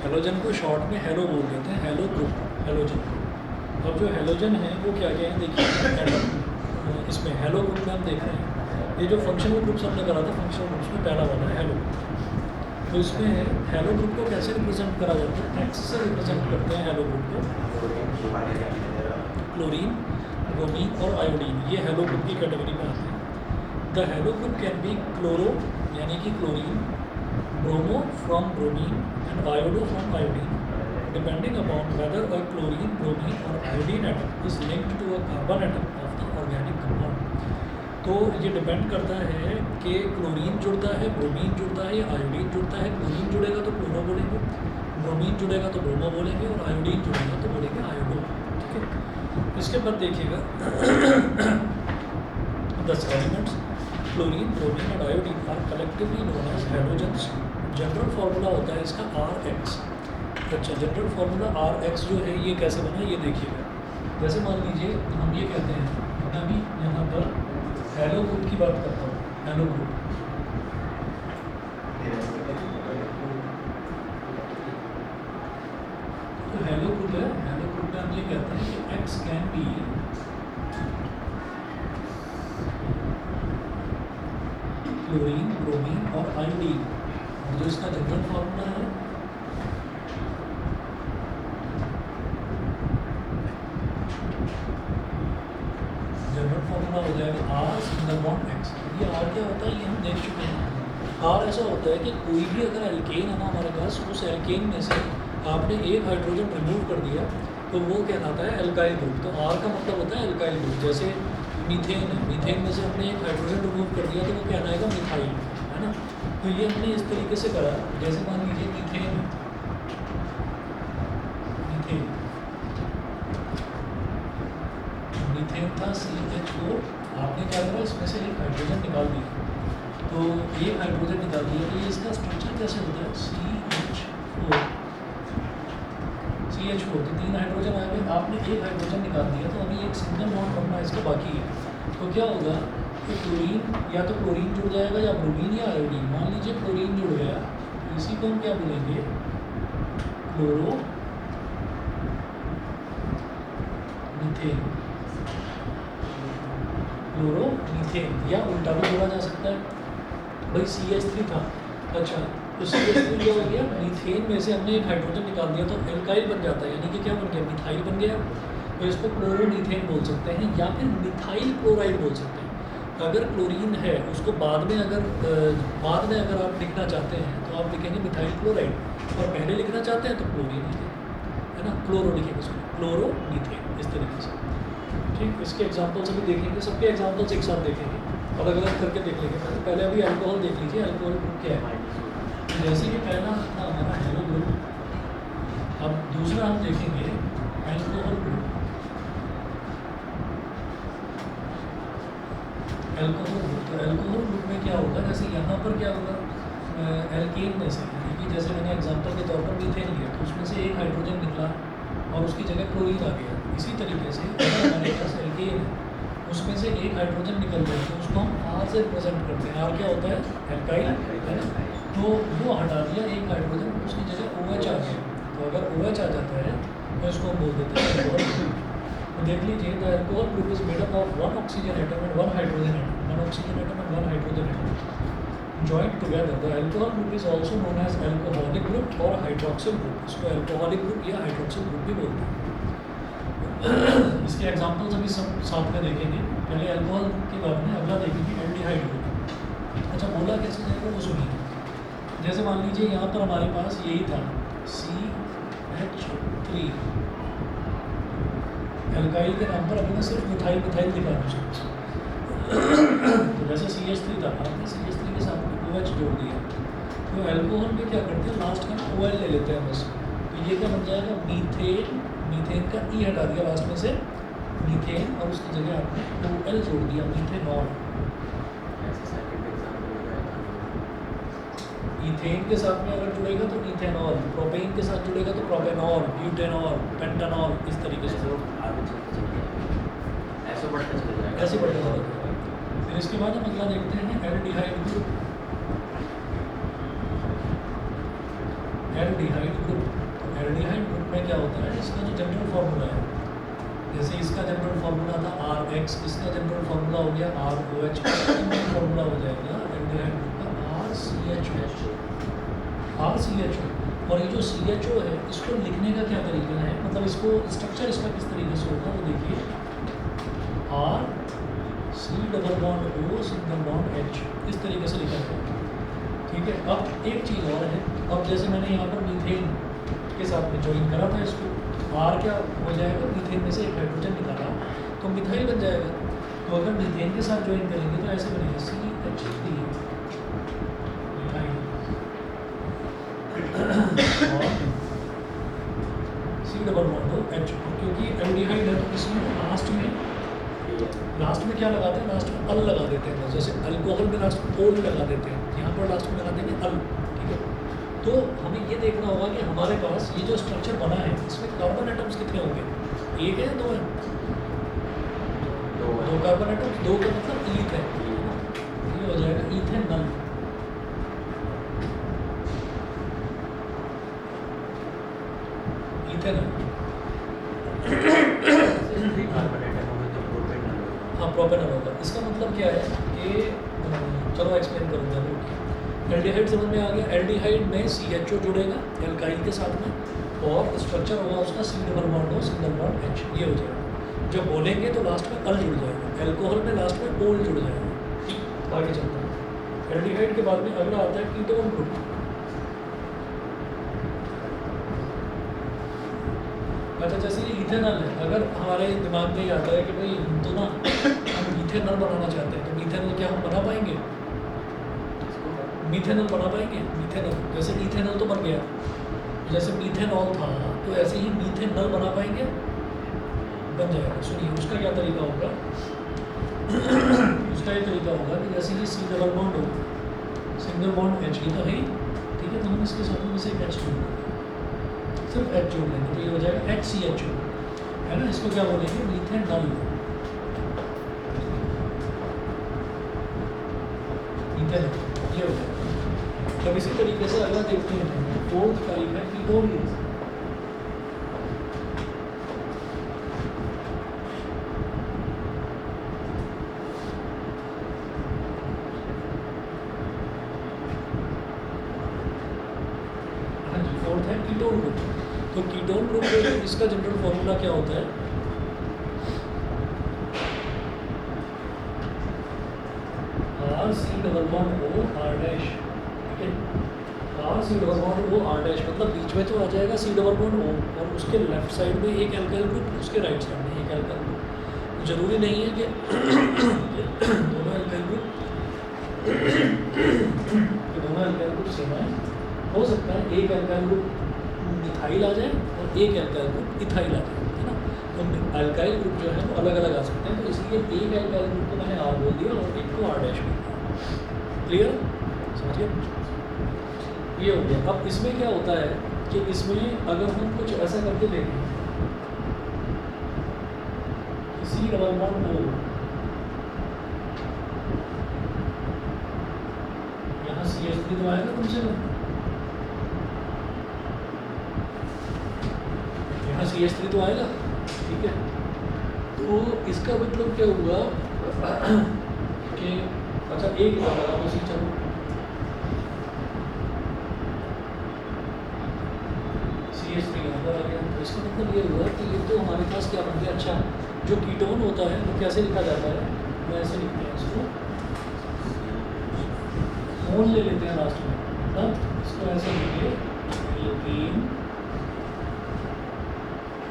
Halogen को short में hello बोल देते हैं, हेलो ग्रुप, हेलोजन। अब जो हेलोजन है वो क्या क्या है देखिए एटम, इसमें हेलो ग्रुप में हम देख रहे हैं, ये जो फंक्शनल ग्रुप्स हमने करा था, फंक्शनल ग्रुप्स में पहला वाला है हेलो। तो इसमें हेलो ग्रुप को कैसे रिप्रेजेंट करा जाता है, एक्स से रिप्रेजेंट करते हैं हेलो ग्रुप को। क्लोरीन, ब्रोमीन और आयोडीन ये हेलो ग्रुप की कैटेगरी में आते हैं। The halo group can be chloro यानी कि chlorine, bromo from bromine and iodo from iodine, depending upon whether a chlorine, bromine और iodine atom is linked to a carbon atom of the organic compound. तो ये depend करता है कि chlorine जुड़ता है, ब्रोमीन जुड़ता है या आयोडीन जुड़ता है। क्लोरीन जुड़ेगा तो क्लोरो बोलेंगे, ब्रोमीन जुड़ेगा तो ब्रोमो बोलेंगे और आयोडीन जुड़ेगा तो बोलेंगे आयोडो। ठीक है, इसके बाद देखिएगा दस एलिमेंट्स क्लोरीन, ब्रोमीन और iodine are collectively known as halogens. General formula होता है इसका RX। अच्छा, जनरल फार्मूला RX जो है ये कैसे बना ये देखिएगा। जैसे मान लीजिए हम ये कहते हैं, मैं अभी यहाँ पर हेलो ग्रुप की बात करता हूँ, हेलो ग्रुप। तो हेलो ग्रुप है, हेलो ग्रुप में हम ये कहते हैं कि X can be chlorine, bromine और आयोडीन। और जो इसका जनरल फार्मूला है जनरल फार्मूला हो जाएगा R सिंगल बॉन्ड X। ये R क्या होता है ये हम देख चुके हैं। R ऐसा होता है कि कोई भी अगर एल्केन है ना हमारे पास, उस एल्केन में से आपने एक हाइड्रोजन रिमूव कर दिया तो वो कहलाता है एल्काइल ग्रुप। तो R का मतलब होता है एल्काइल ग्रुप। जैसे मीथेन है, मीथेन में से हमने एक हाइड्रोजन रिमूव कर दिया तो वो कहलाएगा मिथाइल, है ना। तो ये हमने इस तरीके से करा। जैसे मान लीजिए मीथेन, मीथेन मीथेन था CH4, आपने क्या करा इसमें से एक हाइड्रोजन निकाल दिया। तो ये हाइड्रोजन निकाल दिया तो ये इसका स्ट्रक्चर कैसे होता है CH4 तो 3 हाइड्रोजन आ गए, आपने एक हाइड्रोजन निकाल दिया तो अभी एक सिंगल बॉन्ड बनना इसका बाकी है। तो क्या होगा कि क्लोरीन या तो क्लोरीन जुड़ जाएगा या ब्रोमीन या आयोडीन। मान लीजिए क्लोरीन जुड़ गया, इसी को हम क्या बोलेंगे क्लोरो मीथेन, क्लोरो मीथेन, या उल्टा भी बोला जा सकता है। भाई CH3 था, अच्छा तो CH3 क्या हो गया, मीथेन में से हमने एक हाइड्रोजन निकाल दिया तो एल्काइल बन जाता है, यानी कि क्या बन गया मिथाइल बन गया। तो इसको क्लोरोमीथेन बोल सकते हैं या फिर मिथाइल क्लोराइड बोल सकते हैं। अगर क्लोरीन है उसको बाद में अगर आप लिखना चाहते हैं तो आप लिखेंगे मिथाइल क्लोराइड, और पहले लिखना चाहते हैं तो क्लोरीन लिखेंगे, है ना, क्लोरो लिखेंगे उसको, क्लोरोमीथेन इस तरीके से। ठीक, इसके एग्जाम्पल्स अभी देखेंगे, सबके एग्जाम्पल्स एक साथ देखेंगे, अलग अलग करके देख लेंगे। पहले अभी अल्कोहल देख लीजिए, अल्कोहल ग्रुप क्या है। जैसे कि पहला था हमारा हेलो ग्रुप, अब दूसरा हम देखेंगे अल्कोहल ग्रुप। अल्कोहल ग्रुप, तो अल्कोहल ग्रुप में क्या होगा, जैसे यहाँ पर क्या होगा एल्केन में से, यानी कि जैसे मैंने एग्जांपल के तौर पर मीथेन लिया तो उसमें से एक हाइड्रोजन निकला और उसकी जगह क्लोरीन आ गया। इसी तरीके से अगर हमारे पास एल्केन है उसमें से एक हाइड्रोजन निकल जाए तो उसको हम R से रिप्रेजेंट करते हैं। R क्या होता है एल्काइल, है ना। तो वो हटा दिया एक हाइड्रोजन, उसकी जगह OH आ गया। तो अगर OH आ जाता है तो इसको हम बोल देते हैं अल्कोहल ग्रुप। तो देख लीजिए the alcohol group is made up of 1 oxygen atom and 1 hydrogen atom, 1 oxygen atom and 1 hydrogen atom joined together. The alcohol group is also known as alcoholic group or hydroxyl group. इसको alcoholic group या hydroxyl group भी बोलते हैं। इसके examples अभी सब साथ में देखेंगे। पहले अल्कोहल के बाद में अगला देखेंगे एल्डिहाइड ग्रुप। अच्छा बोला कैसे जाएगा वो सुनिए। जैसे मान लीजिए यहाँ पर हमारे पास यही था CH3, एल्काइल के नाम पर अभी मैं सिर्फ मिथाइल मिथाइल दिखा दूँ। तो जैसे CH3 था, आपने CH3 के साथ में OH जोड़ दिया, तो अल्कोहल में क्या करते हैं लास्ट का OL ले लेते हैं बस। तो ये क्या बन जाएगा मीथेन, मीथेन का E हटा दिया लास्ट में से मीथेन और उसकी जगह आपने OL जोड़ दिया मीथेनॉल। ईथेन के साथ में अगर जुड़ेगा तो ईथेनॉल, प्रोपेन के साथ जुड़ेगा तो प्रोपेनॉल, ब्यूटेनॉल, पेंटानॉल, इस तरीके से ऐसे बढ़ते जाएगा। फिर इसके बाद हम अगला देखते हैं एल्डिहाइड ग्रुप। Aldehyde group. तो एल्डिहाइड ग्रुप में क्या होता है, इसका जो जनरल फार्मूला है, जैसे इसका जनरल फार्मूला था RX, इसका जनरल फार्मूला हो गया ROH, इसका जनरल फार्मूला हो जाएगा एल्डिहाइड ग्रुप का RCHO। और ये जो CHO है, इसको लिखने का क्या तरीका है, मतलब इसको स्ट्रक्चर इसका किस तरीके से होगा वो देखिए। RC⋯O H, इस तरीके से लिखा है, ठीक है। अब एक चीज़ और है, अब जैसे मैंने यहाँ पर मीथेन के साथ में ज्वाइन करा था इसको, R क्या हो जाएगा, मीथेन में से एक हाइड्रोजन निकाला तो मिथाइल बन जाएगा। तो अगर मीथेन के साथ ज्वाइन करेंगे तो ऐसे बनेगा CH3 मिथाइल और C⋯OH, क्योंकि एल्डिहाइड है तो इसमें लास्ट में क्या लगाते हैं, लास्ट में अल लगा देते हैं, जैसे अल्कोहल में लास्ट में ओल लगा देते हैं, यहाँ पर लास्ट में लगा देंगे अल, ठीक है। तो हमें ये देखना होगा कि हमारे पास ये जो स्ट्रक्चर बना है इसमें कार्बन एटम्स कितने होंगे, एक है या दो है, दो कार्बन एटम्स, दो का मतलब ईथ है, ये हो जाएगा इथेनॉल। हाँ प्रोपेनॉल होगा। इसका मतलब क्या है कि चलो एक्सप्लेन करूँगा मैं। एल्डिहाइड समझ में आ गया, एल्डिहाइड में CHO जुड़ेगा एल्काइल के साथ में और स्ट्रक्चर होगा उसका C⋯O H, ये हो जाएगा। जब बोलेंगे तो लास्ट में अल जुड़ जाएगा, एल्कोहल में लास्ट में ओल जुड़ जाएगा। आगे चलता है, एल्डिहाइड के बाद में अगला आता है कीटोन ग्रुप। अच्छा जैसे ये इथेनॉल है, अगर हमारे दिमाग में ये आता है कि भाई तो ना हम इथेनॉल बनाना चाहते हैं, तो इथेनॉल क्या हम बना पाएंगे, मीथेनॉल बना पाएंगे, मीथेनॉल जैसे इथेनॉल तो बन गया, जैसे मीथेनॉल था तो ऐसे ही मीथेनॉल बना पाएंगे, बन जाएगा। सुनिए उसका क्या तरीका होगा उसका ये तरीका होगा कि जैसे कि C⋯O सिंगल बॉन्ड H की तो है, ठीक है, तो हम इसके साथ में से एक H जोड़ देंगे, सिर्फ H जोड़ लेंगे तो ये हो जाएगा HCHO, है ना। इसको क्या बोलेंगे, मीथेनॉल, मीथेनॉल, ये हो जाएगा। तब इसी तरीके से अगला देखते हैं, फोर्थ टाइप है कीटोन। हाँ जी, फोर्थ है कीटोन ग्रुप। तो कीटोन ग्रुप में इसका जनरल फॉर्मूला क्या होता है, RC⋯OR', ठीक है, RC⋯OR', मतलब बीच में तो आ जाएगा C⋯O और उसके लेफ्ट साइड में एक एल्काइल ग्रुप, उसके राइट साइड में एक एल्काइल ग्रुप। जरूरी नहीं है कि दोनों एल्काइल ग्रुप सेम है, हो सकता है एक एल्काइल ग्रुप मिथाइल आ जाए और एक एल्काइल ग्रुप इथाइल आ जाए, है ना। तो एल्काइल ग्रुप जो है वो अलग अलग आ सकते हैं, तो इसलिए एक एल्काइल ग्रुप को मैंने R बोल दिया और एक को R' बोल दिया। क्लियर, समझिए, ये हो गया। अब इसमें क्या होता है कि इसमें अगर हम कुछ ऐसा करके देखें, C⋯O, यहाँ CH3 तो आएगा तुमसे, यहाँ CH3 तो आएगा, ठीक है। तो इसका मतलब क्या हुआ कि अच्छा एक लगा उसी, चलो CH3 यहाँ पर आ गया, तो इसका मतलब ये हुआ कि ये तो हमारे पास क्या बन गया। अच्छा जो कीटोन होता है वो कैसे लिखा जाता है, वो ऐसे लिखते हैं, इसको मोल ले लेते हैं लास्ट में, तब इसको ऐसे लिखिए,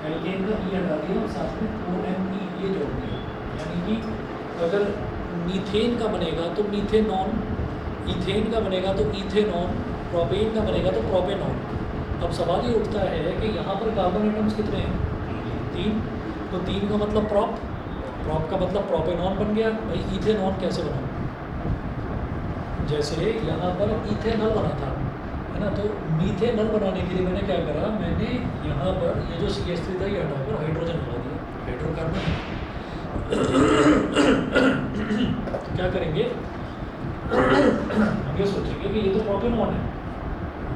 एल्केन का E हटा दिया और साथ में ONE ये जोड़ दिया, यानी कि अगर मीथेन का बनेगा तो मीथेनॉन, इथेन का बनेगा तो इथेनॉन, प्रोपेन का बनेगा तो प्रोपेनॉन। अब सवाल ये उठता है कि यहाँ पर कार्बन एटम्स कितने हैं, 3, तो 3 का मतलब प्रॉप का मतलब प्रोपेनॉन बन गया। भाई इथेनॉन कैसे बना, जैसे यहाँ पर इथेनॉल बना था, है ना, तो मीथेनॉल बनाने के लिए मैंने क्या करा, मैंने यहाँ पर ये जो CH3 था ये हटाकर हाइड्रोजन लगा दिया, हाइड्रोकार्बन। तो क्या करेंगे, हम ये सोचेंगे कि ये तो प्रोपेनॉन है,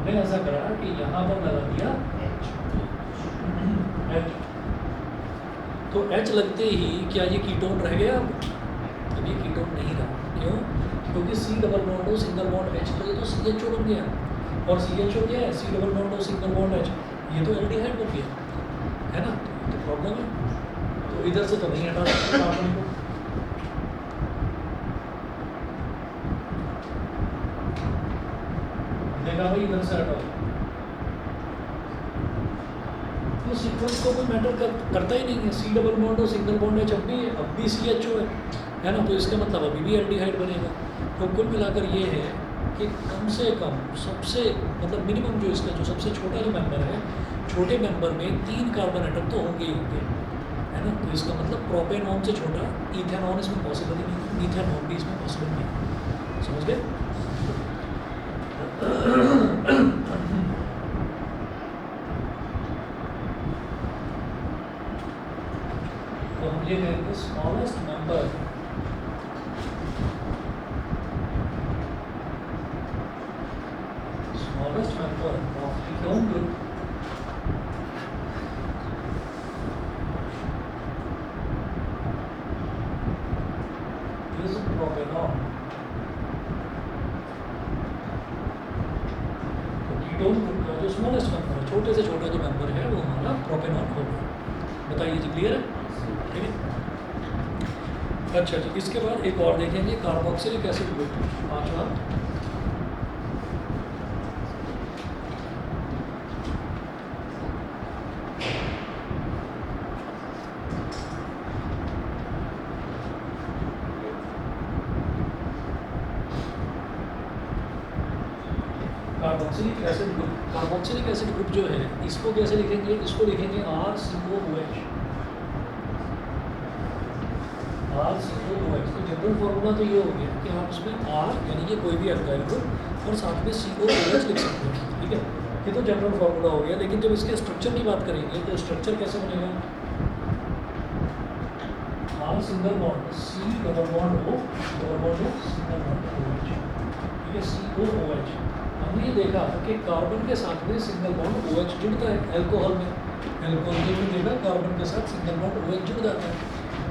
हमने ऐसा करा कि यहाँ पर लगा दिया H, तो H लगते ही क्या ये कीटोन रह गया? अब ये कीटोन नहीं रहा। क्यों? क्योंकि C डबल बॉन्ड हो सिंगल बॉन्ड H, तो ये तो CHO बन गया, और CHO क्या है? C डबल बॉन्ड हो सिंगल बॉन्ड H, ये तो एल्डिहाइड बन गया, है ना? तो प्रॉब्लम है, तो इधर से तो नहीं हटा सकते कार्बन को। देखा भाई, इधर से हटाओ, तो सीक्वेंस को कोई मैटर करता ही नहीं है। C डबल बॉन्ड हो सिंगल बॉन्ड H, अब भी CHO है ना? तो इसका मतलब अभी भी एल्डिहाइड बनेगा। तो कुल मिलाकर ये है कि कम से कम सबसे मतलब मिनिमम जो इसका जो सबसे छोटा जो मेंबर है, छोटे मेंबर में 3 कार्बन एटम तो होंगे ही होंगे, है ना? तो इसका मतलब प्रोपेनॉन से छोटा इथेनॉन इसमें पॉसिबल ही नहीं, मीथेनॉन भी इसमें पॉसिबल नहीं। समझ गए? तो हम ये कहेंगे smallest member of ketone group is propanol। तो कीटोन ग्रुप का जो स्मॉलेस्ट मेंबर है, छोटे से छोटा जो मेंबर है, वो हमारा प्रोपेनॉल होगा। बताइए जी, क्लियर है? ठीक है। अच्छा, तो इसके बाद एक और देखेंगे कार्बोक्सिलिक एसिड ग्रुप, 5वां। Carboxylic acid group, carboxylic acid group जो है, इसको कैसे लिखेंगे? इसको लिखेंगे RCOOH, RCOOH। तो जनरल फॉर्मूला तो ये हो गया कि आप उसमें R यानी कि कोई भी अल्काइल ग्रुप और साथ में COOH लिख सकते हैं, ठीक है? ये तो जनरल फॉर्मूला हो गया। लेकिन जब इसके स्ट्रक्चर की बात करेंगे तो स्ट्रक्चर कैसे बनेगा? R single bond C double bond O double bond O single bond OH, ठीक है? COOH। हमने ये देखा कि कार्बन के साथ में सिंगल बॉन्ड OH जुड़ता है अल्कोहल में, अल्कोहल में देखा कार्बन के साथ सिंगल बॉन्ड OH जुड़ जाता है,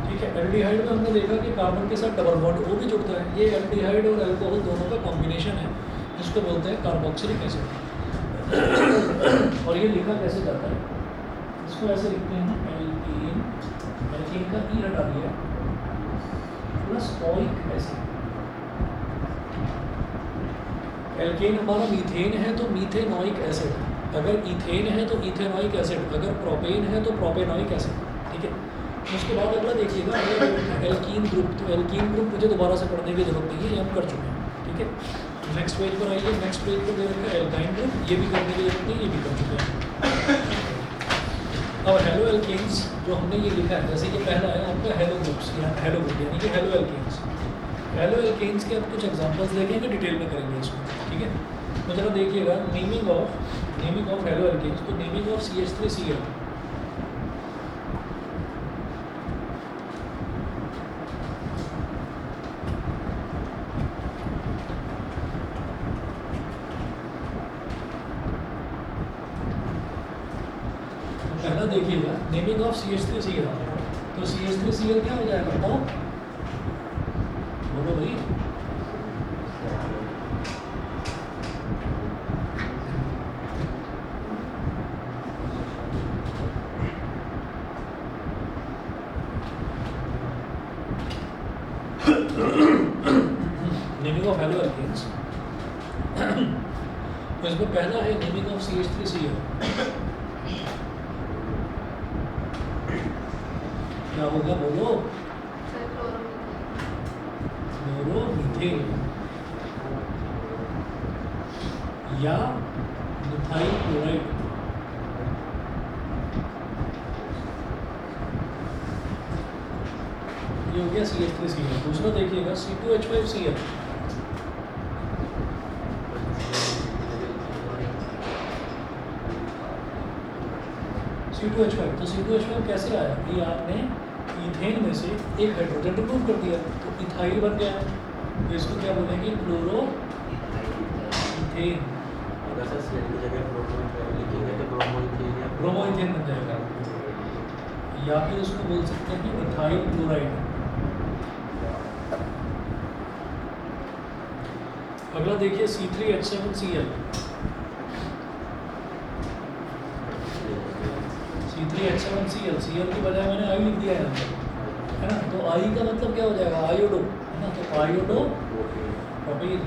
ठीक है? एल्डिहाइड में हमने देखा कि कार्बन के साथ डबल बॉन्ड O भी जुड़ता है। ये एल्डिहाइड और अल्कोहल दोनों का कॉम्बिनेशन है, जिसको बोलते हैं कार्बोक्सिलिक एसिड। और ये लिखा कैसे जाता है? इसको ऐसे लिखते हैं एल्कीन, एल्कीन का ई हटा दिया, प्लस ओइक एसिड। एल्केन हमारा मीथेन है तो मीथेनोइक एसिड, अगर इथेन है तो इथेनोइक एसिड, अगर प्रोपेन है तो प्रोपेनोइक एसिड, ठीक है? उसके बाद अगला देखिएगा, एल्कीन ग्रुप। तो एल्कीन ग्रुप मुझे दोबारा से पढ़ने की जरूरत नहीं है, ये हम कर चुके हैं, ठीक है? नेक्स्ट पेज पर आइए, नेक्स्ट पेज पर दे रखा है एल्काइन ग्रुप, ये भी करने की जरूरत नहीं, ये भी कर चुके हैं। अब हेलो एल्केन्स जो हमने ये लिखा है, जैसे ये पहला है आपका हेलो ग्रुप्स या हेलो ग्रुप, यानी कि हेलो एल्केन्स। हेलो एल्केन्स के अब कुछ एग्जांपल्स देखेंगे, डिटेल में करेंगे इसको, ठीक है? तो जरा देखिएगा, नेमिंग ऑफ हेलो एल्केन्स। तो नेमिंग ऑफ CH3Cl, पहला देखिएगा नेमिंग ऑफ CH3Cl। तो CH3Cl क्या हो जाएगा बताओ, बोलो भाई? Naming of halo alkanes. तो इसमें पहला है नेमिंग ऑफ CH3Cl, क्या होगा बोलो? क्लोरोमीथेन या मिथाइल क्लोराइड। ये हो गया CH3Cl। दूसरा देखिएगा C2H5Cl, C2H5। तो C2H5 कैसे आया? ये आपने इथेन में से एक हाइड्रोजन रिमूव कर दिया तो इथाइल बन गया, तो इसको क्या बोलेंगे? Chloro ethane. सर CL की जगह ब्रोमो लिखेंगे तो ब्रोमोइथेन या ब्रोमोइथेन बन जाएगा, या फिर उसको बोल सकते हैं कि इथाइल क्लोराइड। अगला देखिए C3H7Cl। C3H7Cl, Cl की बजाय मैंने आई लिख दिया है यहाँ पर, है ना। तो आई का मतलब क्या हो जाएगा, आयोडो, है ना। तो आयोडो प्रोपीन।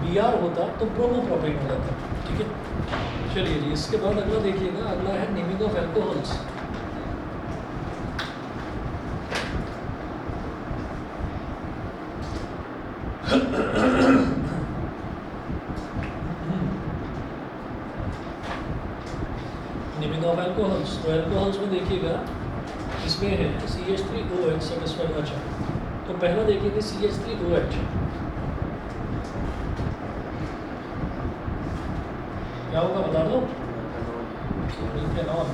Br होता तो ब्रोमोप्रोपीन हो जाता, ठीक है। चलिए जी, इसके बाद अगला देखिएगा, अगला है naming of alcohols. Naming of alcohols, तो एल्कोहल्स में देखिएगा इसमें है CH3OH सेटिस्फाइड। अच्छा, तो पहला देखिए CH3OH क्या होगा बता दो। इथेनॉल,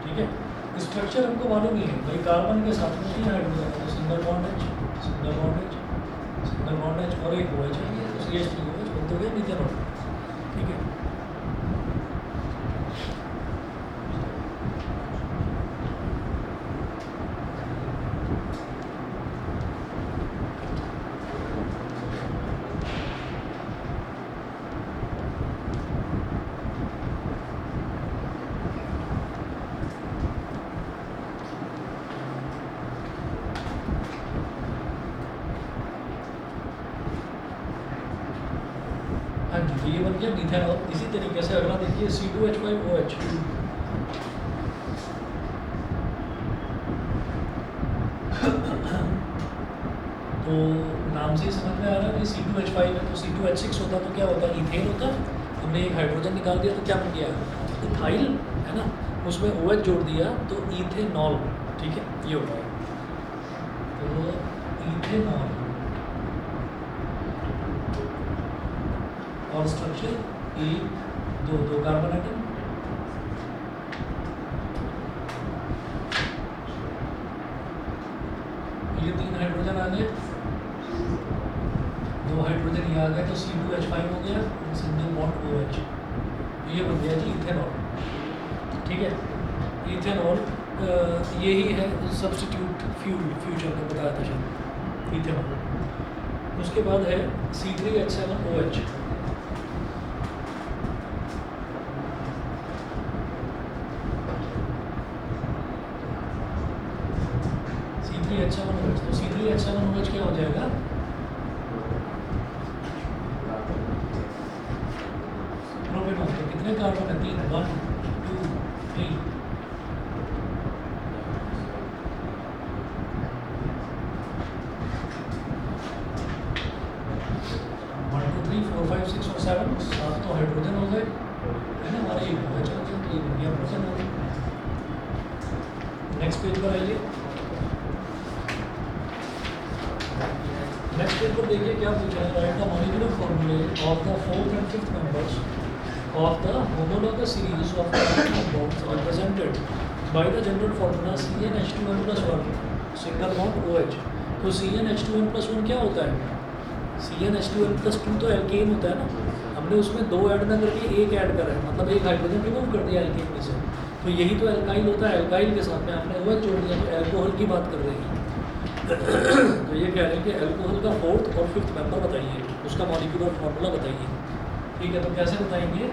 ठीक है। स्ट्रक्चर हमको मालूम ही है भाई, कार्बन के साथ में 3 हाइड्रोजन है, तो single bond H, single bond H, single bond H और एक OH है, तो CH3OH बनते हुए इथेनॉल, ठीक है। हाँ जी, तो ये बन गया मिथेनॉल। इसी तरीके से अगला देखिए C2H5OH। तो नाम से ही समझ में आ रहा है कि C2H5 है, तो C2H6 होता तो क्या होता, इथेन होता। हमने एक हाइड्रोजन निकाल दिया तो क्या बन गया, इथाइल, है ना। उसमें OH जोड़ दिया तो इथेनॉल, ठीक है, ये होता है। तो इथेनॉल और स्ट्रक्चर दो कार्बन एटम, ये 3 हाइड्रोजन आ गए, 2 हाइड्रोजन ये आ गए, तो C2H5 हो गया, सिंगल बॉन्ड OH, ये बन गया जी इथेनॉल, ठीक है। इथेनॉल यही है सब्स्टिट्यूट फ्यूल, फ्यूचर में बताया था शायद, इथेनॉल। उसके बाद है C3H7OH। C3H7OH, तो C3H7OH क्या हो जाएगा, प्रोपेनॉल। तो कितने कार्बन है, 3, 1 2 3, 1 2 3 4 5 6 और 7, 7 तो हाइड्रोजन हो गए, है ना, हमारे एक OH हो गया, तो ये बन गया प्रोपेनॉल। नेक्स्ट पेज पर आइए। नेक्स्ट पेज पर देखिए क्या पूछा है, राइट द मॉलिक्यूलर फॉर्मूले of the 4th and 5th members of the homologous series of compounds represented by the general formula CnH2n+1 single bond OH। तो CnH2n+1 क्या होता है, CnH2n+2 तो एल्केन होता है ना। हमने उसमें 2 ऐड ना करके 1 ऐड करा है, मतलब एक हाइड्रोजन रिमूव कर दिया एल्केन में से, तो यही तो एल्काइल होता है। एल्काइल के साथ में आपने OH जोड़ दिया, तो एल्कोहल की बात कर रहे हैं। तो ये कह रहे हैं कि एल्कोहल का 4th और 5th मेंबर बताइए, उसका मॉलिक्यूलर फार्मूला बताइए, ठीक है। तो कैसे बताएंगे,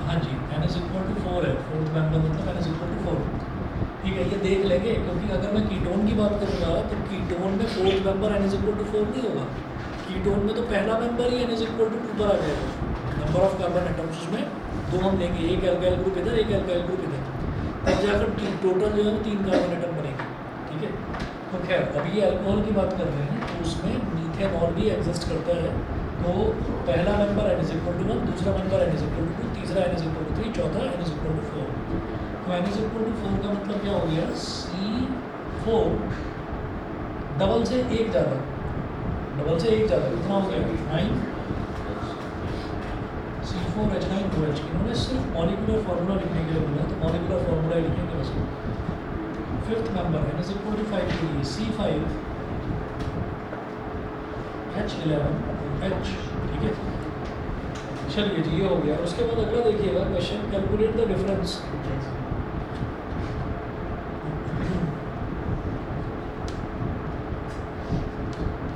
हाँ जी, N=4 है, 4th मेंबर मतलब N=4, ठीक है। ये देख लेंगे, क्योंकि अगर मैं कीटोन की बात करूँगा तो कीटोन में 4th मेंबर N=4 नहीं होगा। कीटोन में तो पहला मेंबर ही N=2 पर आ जाएगा, नंबर ऑफ कार्बन एटम्स उसमें 2 हम लेंगे, एक एल्काइल ग्रुप इधर, एक एल्काइल ग्रुप इधर, तब जाकर टोटल जो है 3 कार्बन एटम बनेंगे, ठीक है। तो खैर अभी ये अल्कोहल की बात कर रहे हैं, तो उसमें मीथेनॉल भी एग्जिस्ट करता है। तो पहला मेंबर N=1, दूसरा मेंबर N=2, तीसरा N=3, चौथा N=4। तो N=4 का मतलब क्या हो गया, C4 डबल से एक ज़्यादा, डबल से एक ज़्यादा कितना हो गया, 9, C4H9OH। इन्होंने सिर्फ मॉलिक्यूलर फार्मूला लिखने के लिए बोला, तो मॉलिक्यूलर फार्मूला लिखेंगे बस। Fifth member n is equal to 5 के लिए C5 H11 H, ठीक है। चलिए जी, ये हो गया। उसके बाद अगला देखिएगा question, calculate the difference.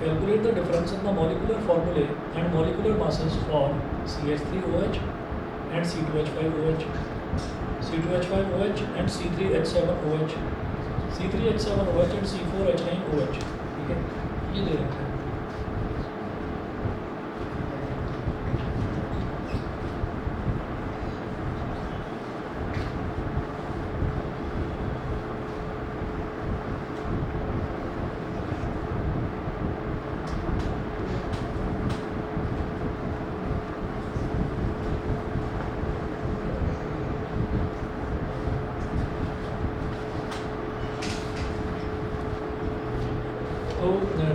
Calculate the difference in the molecular formulae and molecular masses for CH3OH and C2H5OH, C2H5OH and C3H7OH, C3H7OH and C4H9OH, ठीक है, ये दे रखा है। So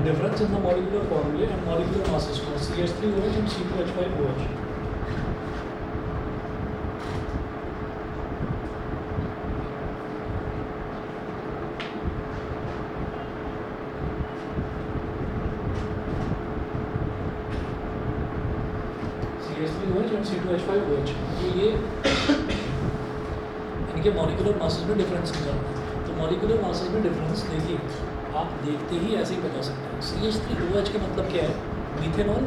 difference in the molecular formulae and molecular masses for CH3OH and C2H5OH. CH3OH and C2H5OH, ये इनके molecular masses में difference निकालना है। तो मॉलिकुलर मासेस में डिफरेंस देखिए, आप देखते ही ऐसे ही बता सकते हैं। CH3OH का मतलब क्या है? मीथेनॉल।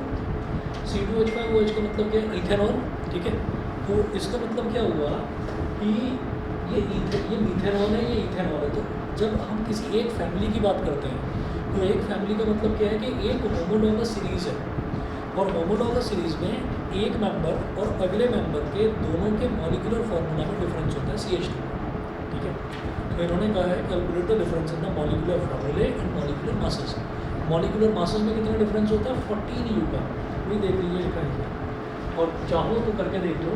C2H5OH का मतलब क्या है? इथेनॉल, ठीक है। तो इसका मतलब क्या हुआ कि ये मीथेनॉल है, ये इथेनॉल है। तो जब हम किसी एक फैमिली की बात करते हैं तो एक फैमिली का मतलब क्या है कि एक होमोलॉगस सीरीज़ है, और होमोलॉगस सीरीज़ में एक मेंबर और अगले मेंबर के दोनों के मॉलिक्यूलर फार्मूला में डिफरेंस होता है CH2, ठीक है। तो इन्होंने कहा है calculate the difference in the molecular formulae and molecular masses. Molecular masses में कितना डिफरेंस होता है? 14 U का, वही देख लीजिए लिखा है। और चाहो तो करके देख लो,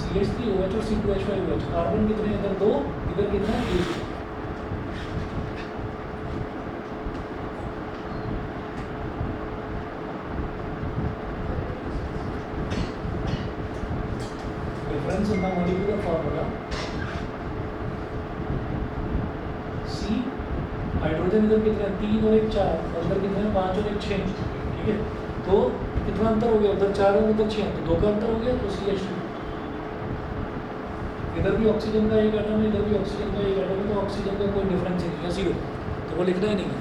CH3OH और C2H5OH, कार्बन कितने, इधर 2, इधर कितना, 1। Difference in the molecular formula, C hydrogen इधर कितने, 3 और 1 4, और इधर कितने, 5 और 1 6, ठीक है। तो कितना अंतर हो गया? उधर 4 और उधर 6, तो 2 का अंतर हो गया, तो CH2। इधर भी ऑक्सीजन का एक एटम है, इधर भी ऑक्सीजन का एक एटम है, तो ऑक्सीजन का कोई डिफरेंस ही नहीं है, 0, तो वो लिखना ही नहीं है।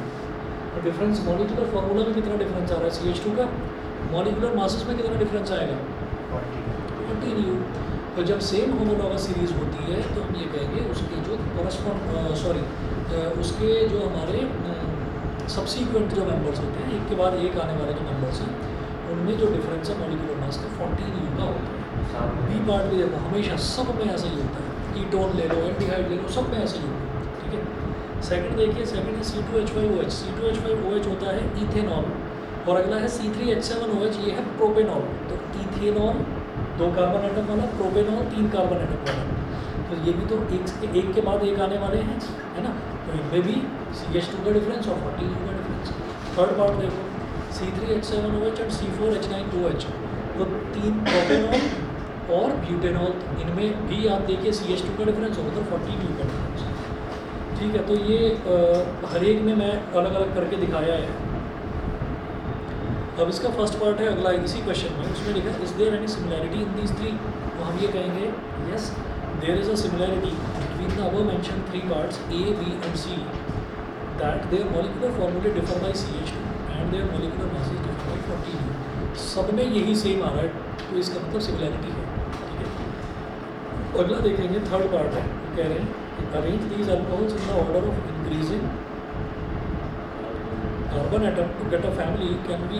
और डिफरेंस मॉलिक्यूलर फार्मूला में कितना डिफरेंस आ रहा है CH2 का, मॉलिक्यूलर मासेस में कितना डिफरेंस आएगा? 14 U। तो जब सेम होमोलॉगस सीरीज़ होती है तो हम ये कहेंगे उसके जो उसके जो हमारे सब्सीक्वेंट जो मेंबर्स होते हैं, एक के बाद एक आने वाले जो मेंबर्स हैं, उनमें जो डिफरेंस है मॉलिक्यूलर मास का 14 U का होता है। बी पार्ट भी देखो, हमेशा सब में ऐसा ही होता है, कीटोन ले लो, एल्डिहाइड ले लो, सब में ऐसा ही होता है, ठीक है। सेकंड देखिए, सेकंड है C2H5OH। C2H5OH होता है इथेनॉल, और अगला है C3H7OH, ये है प्रोपेनॉल। तो इथेनॉल 2 कार्बन एटम वाला, प्रोपेनॉल 3 कार्बन एटम वाला, तो ये भी तो एक के बाद एक आने वाले हैं, है ना। तो इनमें भी CH2 का डिफरेंस और 14 U का डिफरेंस। थर्ड पार्ट देखो, C3H7OH और C4H9OH, तो 3 प्रोपेनॉल और ब्यूटेनॉल, इनमें भी आप देखिए CH2 का डिफरेंस होगा, तो 14 U का डिफरेंस, ठीक है। तो ये हर एक में मैं अलग अलग करके दिखाया है। अब इसका फर्स्ट पार्ट है अगला इसी क्वेश्चन में, उसमें लिखा is there any similarity in these 3, तो हम ये कहेंगे yes there is a similarity between the above mentioned 3 parts A, B and C, that their molecular formulae differ by CH2 and their molecular masses differ by 14 U। सब में यही same आ रहा है, तो इसका मतलब सिमिलैरिटी है, ठीक है। अगला देखेंगे, थर्ड पार्ट है, कह रहे हैं arrange these alcohols in the order of increasing carbon atom to get a family, can we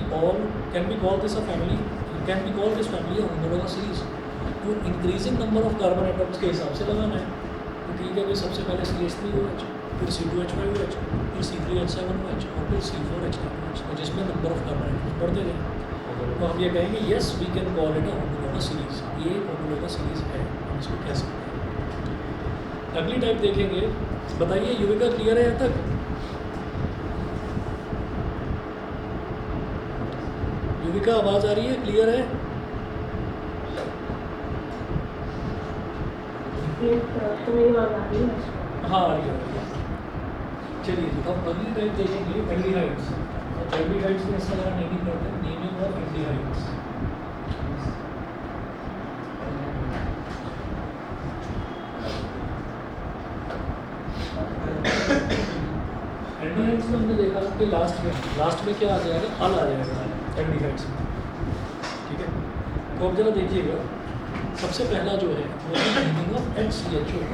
call this a family a homologous series। तो increasing number of carbon atoms के हिसाब से लगाना है। तो ठीक है भाई, सबसे पहले CH3OH, फिर C2H5OH, फिर C3H7OH और फिर C4H9OH, तो जिसमें नंबर ऑफ कार्बन एटम्स बढ़ते गए। तो हम ये कहेंगे yes we can call it a homologous series, ये होमोलॉगस सीरीज है, हम इसको कह सकते हैं। अगली टाइप देखेंगे, बताइए युविका क्लियर है यहाँ तक? युविका आवाज़ आ रही है, क्लियर है? हाँ आ रही है। चलिए जी, अब अगली टाइप देखेंगे एल्डिहाइड्स। और एल्डिहाइड्स में इस तरह नेमिंग करते हैं, नेमिंग ऑफ एल्डिहाइड्स। एल्डिहाइड्स में हमने देखा कि लास्ट में क्या आ जाएगा, अल आ जाएगा एल्डिहाइड्स में, ठीक है। तो अब जरा देखिएगा, सबसे पहला जो है वो है naming of HCHO।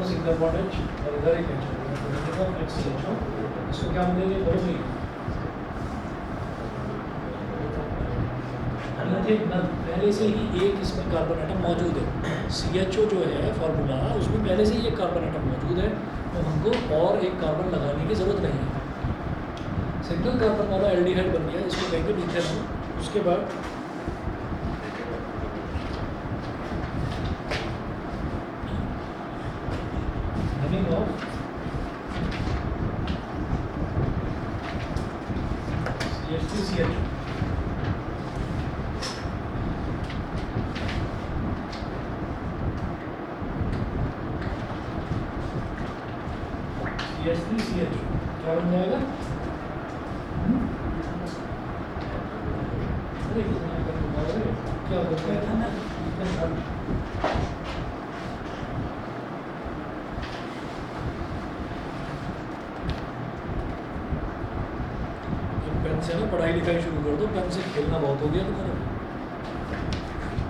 Single bond H और इधर एक H है, HCHO। इसको क्या बोलेंगे, बोलेंगे पहले से ही एक इसमें कार्बन एटम मौजूद है। CHO जो है फॉर्मूला, उसमें पहले से ही एक कार्बन एटम मौजूद है, तो हमको और एक कार्बन लगाने की ज़रूरत नहीं है। सिंगल कार्बन वाला एल्डिहाइड बन गया, इसको कहेंगे मीथेनॉल। उसके बाद नेमिंग ऑफ CH2CH। CH3CH क्या बन जाएगा? अरे क्या बोलते हैं ना, पेन से ना पढ़ाई लिखाई शुरू कर दो, पेन से खेलना बहुत हो गया तुम्हारा।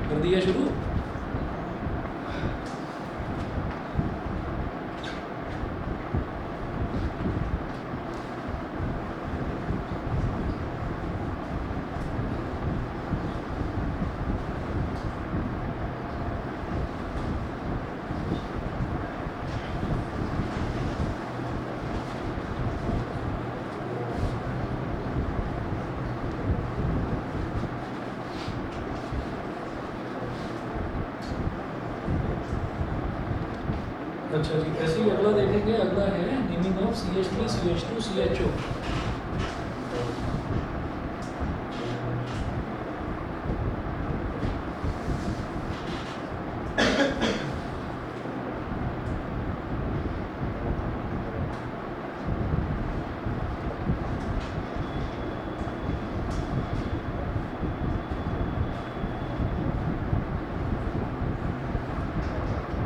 कर दिया शुरू? अच्छा जी, ऐसे ही अगला देखेंगे। अगला है naming of CH3 CH2 CHO।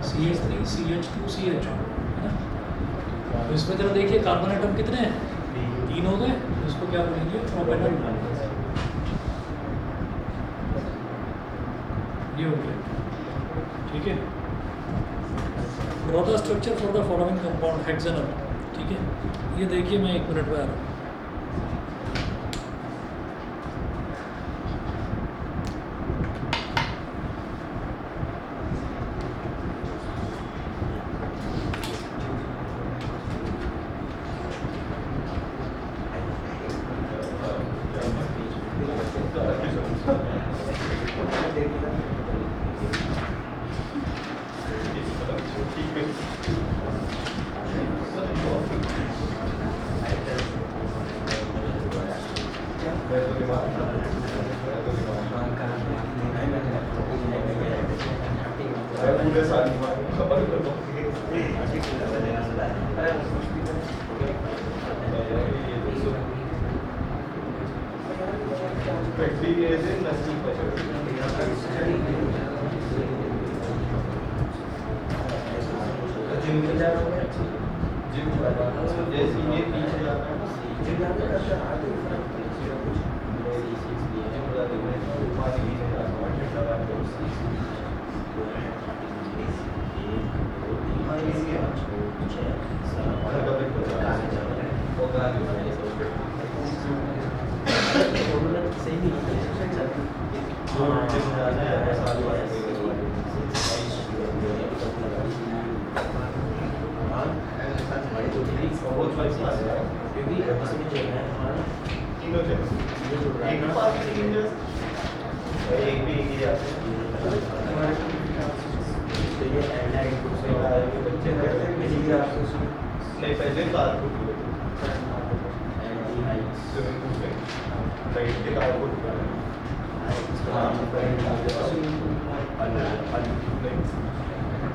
CH3 CH2 CHO है ना। तो इसमें जरा देखिए कार्बन एटम कितने हैं, 3 हो गए। इसको क्या बोलेंगे, प्रोपेनल। ये हो गया, ठीक है। Draw the structure for the following compound hexanal, ठीक है। ये देखिए, मैं 1 मिनट में आ रहा हूँ। ये एंड से ये बच्चे करते हैं किसी भी रास्ते से नहीं पहले कार को राइट के कार को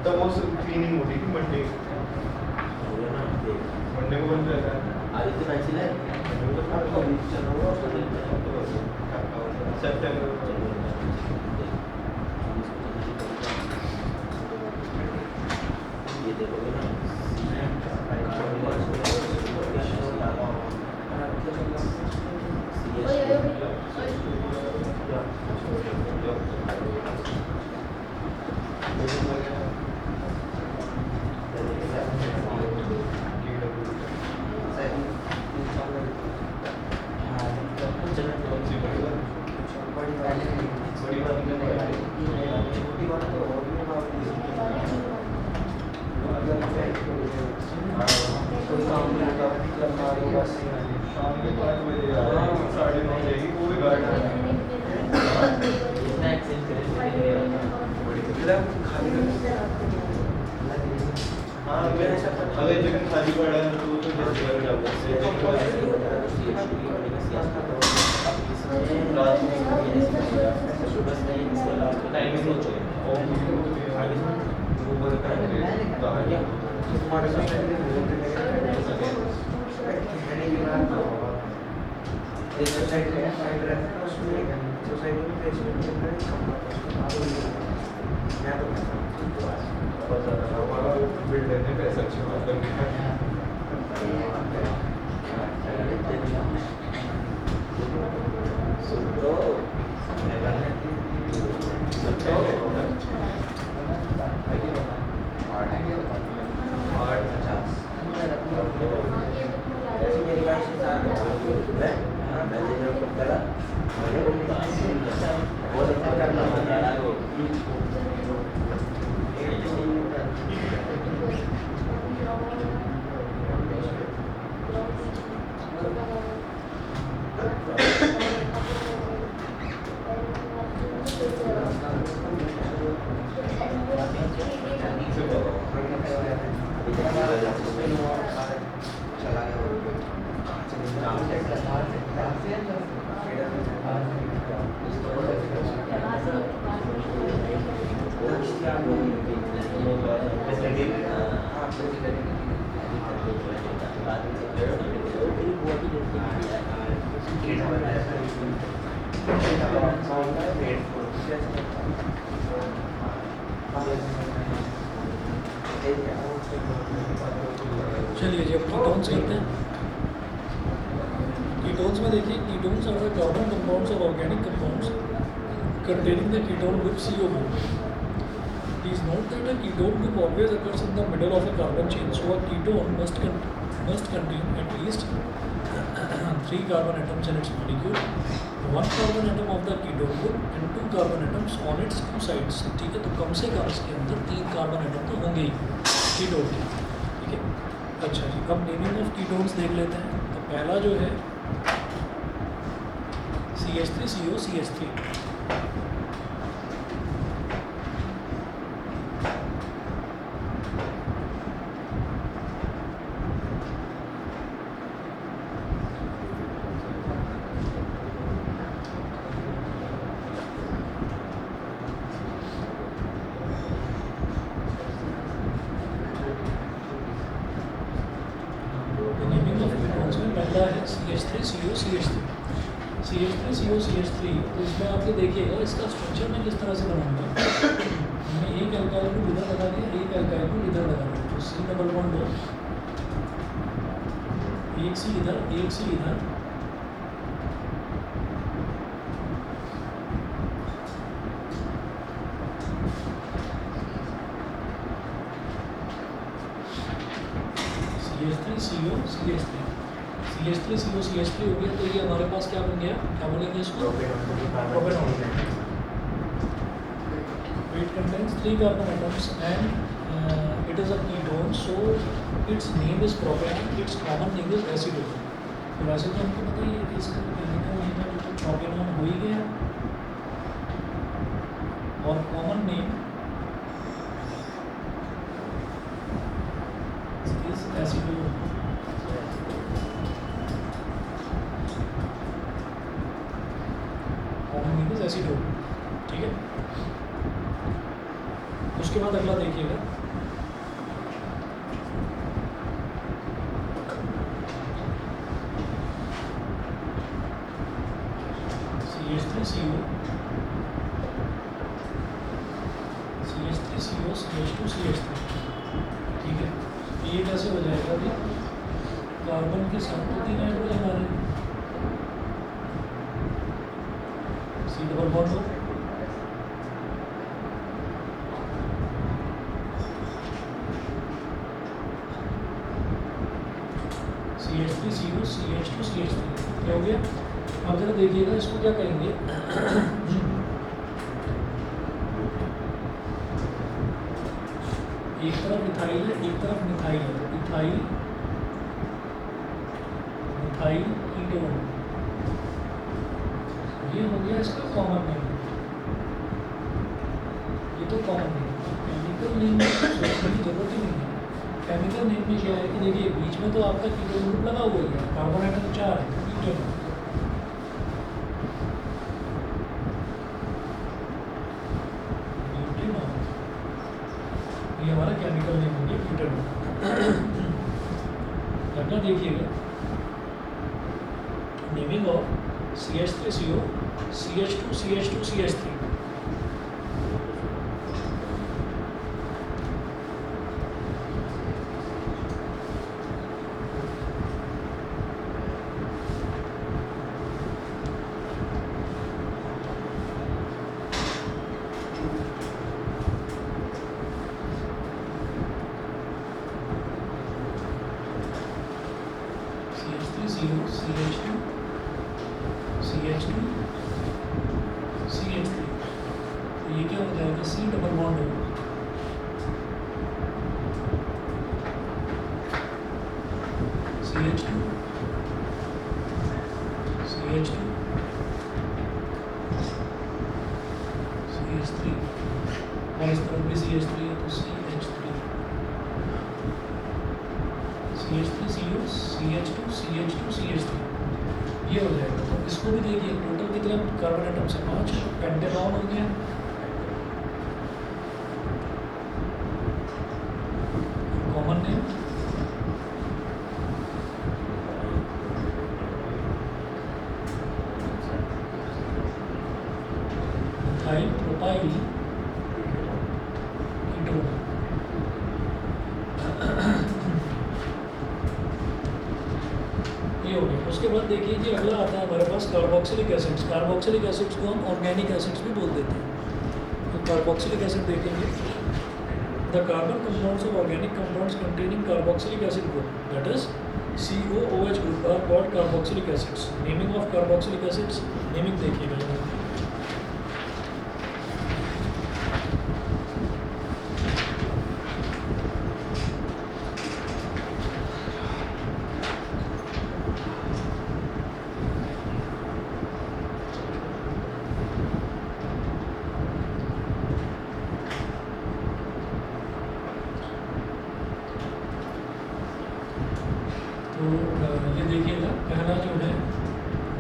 तब वो क्लीनिंग होती थी मंडे को बन जाता है आदित्य पैसे है सेप्टेम्बर ये देखोगे ना शाम के 5 बजे 9:30 जाएगी वो भी गार्ड हाँ अगर जगह खाली पड़ा है तो जल्दी लग जाओगे रात में सुबह से टाइमिंग हो चुकी बिल्डर ने पैसा अच्छा चलिए जी अब कीटोन्स करते हैं। कीटोन्स में देखिए ketones are the carbon compounds और organic compounds containing the ketone group CO group. Please note that a ketone group always occurs in the middle of a carbon chain. So a ketone must contain at least 3 carbon atoms in its molecule, 1 carbon atom of the ketone group and 2 carbon atoms on its 2 sides. ठीक है, तो कम से कम इसके अंदर 3 carbon atom तो होंगे ही ketone के। ठीक है, अच्छा जी, अब नेमिंग ऑफ कीटोन्स देख लेते हैं। तो पहला जो है CH3COCH3। पहला है CH3COCH3। CH3COCH3 तो इसमें आप ये देखिएगा इसका स्ट्रक्चर मैं किस तरह से बनाऊंगा। मैंने एक एल्काइल को इधर लगा दिया, एक एल्काइल को इधर लगा दिया, तो C डबल बॉन्ड हो, एक C इधर, एक C इधर, CH3COCH3 हो गया। तो ये हमारे पास क्या बन गया, क्या बोलेंगे इसको, propanol. It contains 3 carbon atoms and it is a ketone, so its name is propanol, its common name is acetone। तो वैसे तो हमको पता ही है कि इसका केमिकल नेम है तो प्रोपेनॉल हो ही गया, और कॉमन नेम उसके बाद अगला देखिएगा, CH3CO, CH3CO, CH2CH3, ठीक है। ये कैसे हो जाएगा अभी, कार्बन के साथ तो 3 हाइड्रोजन आ रहे हैं, C डबल बॉन्ड हो, CH3CO, CH2CH3, क्या हो गया। अब जरा देखिएगा इसको क्या कहेंगे, एक तरफ इथाइल है, एक तरफ मिथाइल है, तो इथाइल मिथाइल कीटोन, ये हो गया इसका कॉमन नेम। ये तो कॉमन नेम, केमिकल नेम में सोचने की जरूरत ही नहीं है। केमिकल नेम में क्या है कि देखिए बीच में तो आपका कीटोन ग्रुप लगा हुआ ही है, कार्बन एटम 4 है, कीटोन ये हमारा केमिकल नेम हो गया कीटोन। अगला देखिएगा, naming of CH3CO, CH2, CH2, CH3, CH3CO, CH2, CH2, CH3, तो ये क्या हो जाएगा, C डबल बॉन्ड हो, CH2, CH2, CH3, और इस तरफ भी CH3 है तो CH3, CH3CO, CH2, CH2, CH3, ये हो जाएगा। तो इसको भी देखिए टोटल कितने कार्बन एटम से 5, पेंटेनॉल हो गया, common name methyl propyl ketone, ये हो गया। उसके बाद देखिए जी अगला आता है हमारे पास कार्बोक्सिलिक एसिड्स। कार्बोक्सिलिक एसिड्स को हम ऑर्गेनिक एसिड्स भी बोल देते हैं। तो कार्बोक्सिलिक एसिड देखेंगे, the carbon compounds of organic compounds containing carboxylic acid group, that is COOH group are called carboxylic acids. Naming of carboxylic acids, naming देखिएगा, तो ये देखिएगा पहला जो है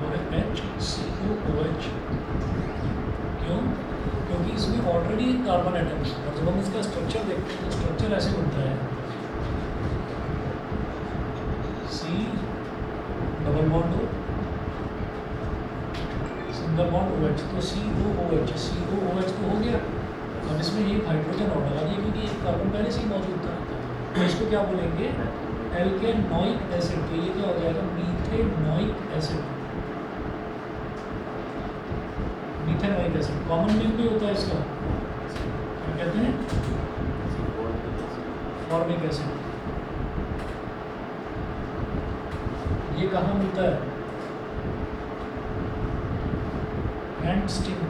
वो है HCOOH, क्यों, क्योंकि इसमें ऑलरेडी कार्बन एटम है, और जब हम इसका स्ट्रक्चर देखते हैं तो स्ट्रक्चर ऐसे बनता है, C double bond O, single bond OH, तो COOH तो हो गया। अब इसमें एक हाइड्रोजन और लगा दिया क्योंकि एक कार्बन पहले से ही मौजूद था, तो इसको क्या बोलेंगे, एल्केनोइक एसिड, तो ये क्या हो जाएगा, methanoic acid, methanoic acid. Common name भी होता है इसका, क्या कहते हैं, फॉर्मिक एसिड। ये कहाँ मिलता है, and sting,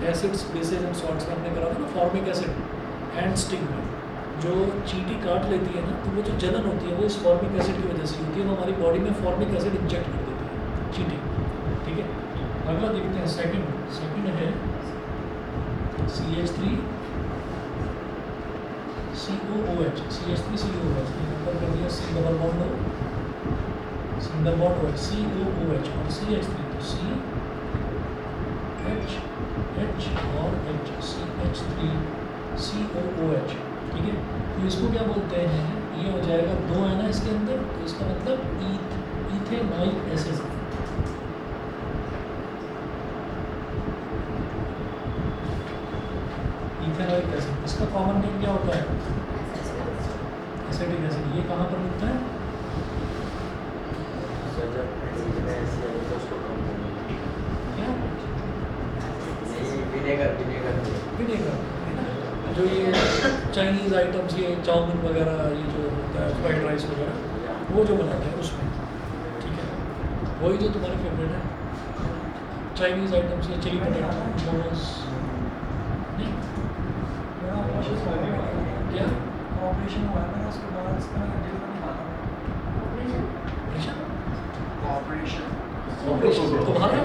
acids bases and salts में हमने करा था ना फॉर्मिक एसिड, एंड स्टिंग में जो चींटी काट लेती है ना, तो वो जो जलन होती है वो इस फॉर्मिक एसिड की वजह से होती है, वो हमारी बॉडी में फॉर्मिक एसिड इंजेक्ट कर देती है चींटी, ठीक है। अगला देखते हैं सेकंड है CH3COOH, CH3COOH, ऊपर कर दिया C double bond O, single bond OH, COOH और CH3, तो CH और H, CH3 COOH, ठीक है। तो इसको क्या बोलते हैं, ये हो जाएगा 2 है ना इसके अंदर, तो इसका मतलब इथेनॉइक एसिड। इथेनॉइक एसिड, इसका कॉमन नेम क्या होता है? Acetic acid. ये कहाँ पर मिलता है? क्या? विनेगर। जो ये चाइनीज़ आइटम्स, ये चाउमीन वगैरह, ये जो होता है फ्राइड राइस वगैरह, वो जो बनाते हैं उसमें, ठीक है, वही जो तुम्हारे फेवरेट है चाइनीज़ आइटम्स, ये चिली पटेटो, मोमोज। नहीं क्या ऑपरेशन हुआ है मेरा, उसके बाद इसका डिलीवर नहीं माना ऑपरेशन तुम्हारा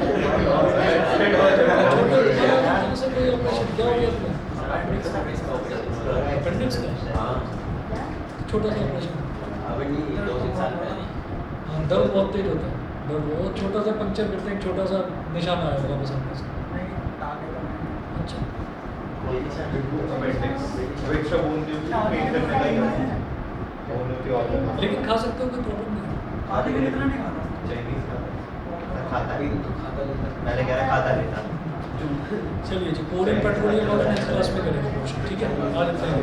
से कोई ऑपरेशन क्या हो गया तुम्हें? अपेंडिक्स का छोटा सा ऑपरेशन। हाँ, दर्द बहुत तेज होता है, दर्द बहुत, छोटा सा पंक्चर करते हैं, एक छोटा सा निशान आया होगा बस आपके साथ। अच्छा, लेकिन खा सकते हो, कोई प्रॉब्लम नहीं है। पहले कह रहा खाता नहीं था। चलिए जी, कोरियन पेट्रोलियम वाला नेक्स्ट क्लास में करेंगे क्वेश्चन, ठीक है। आज इतना ही।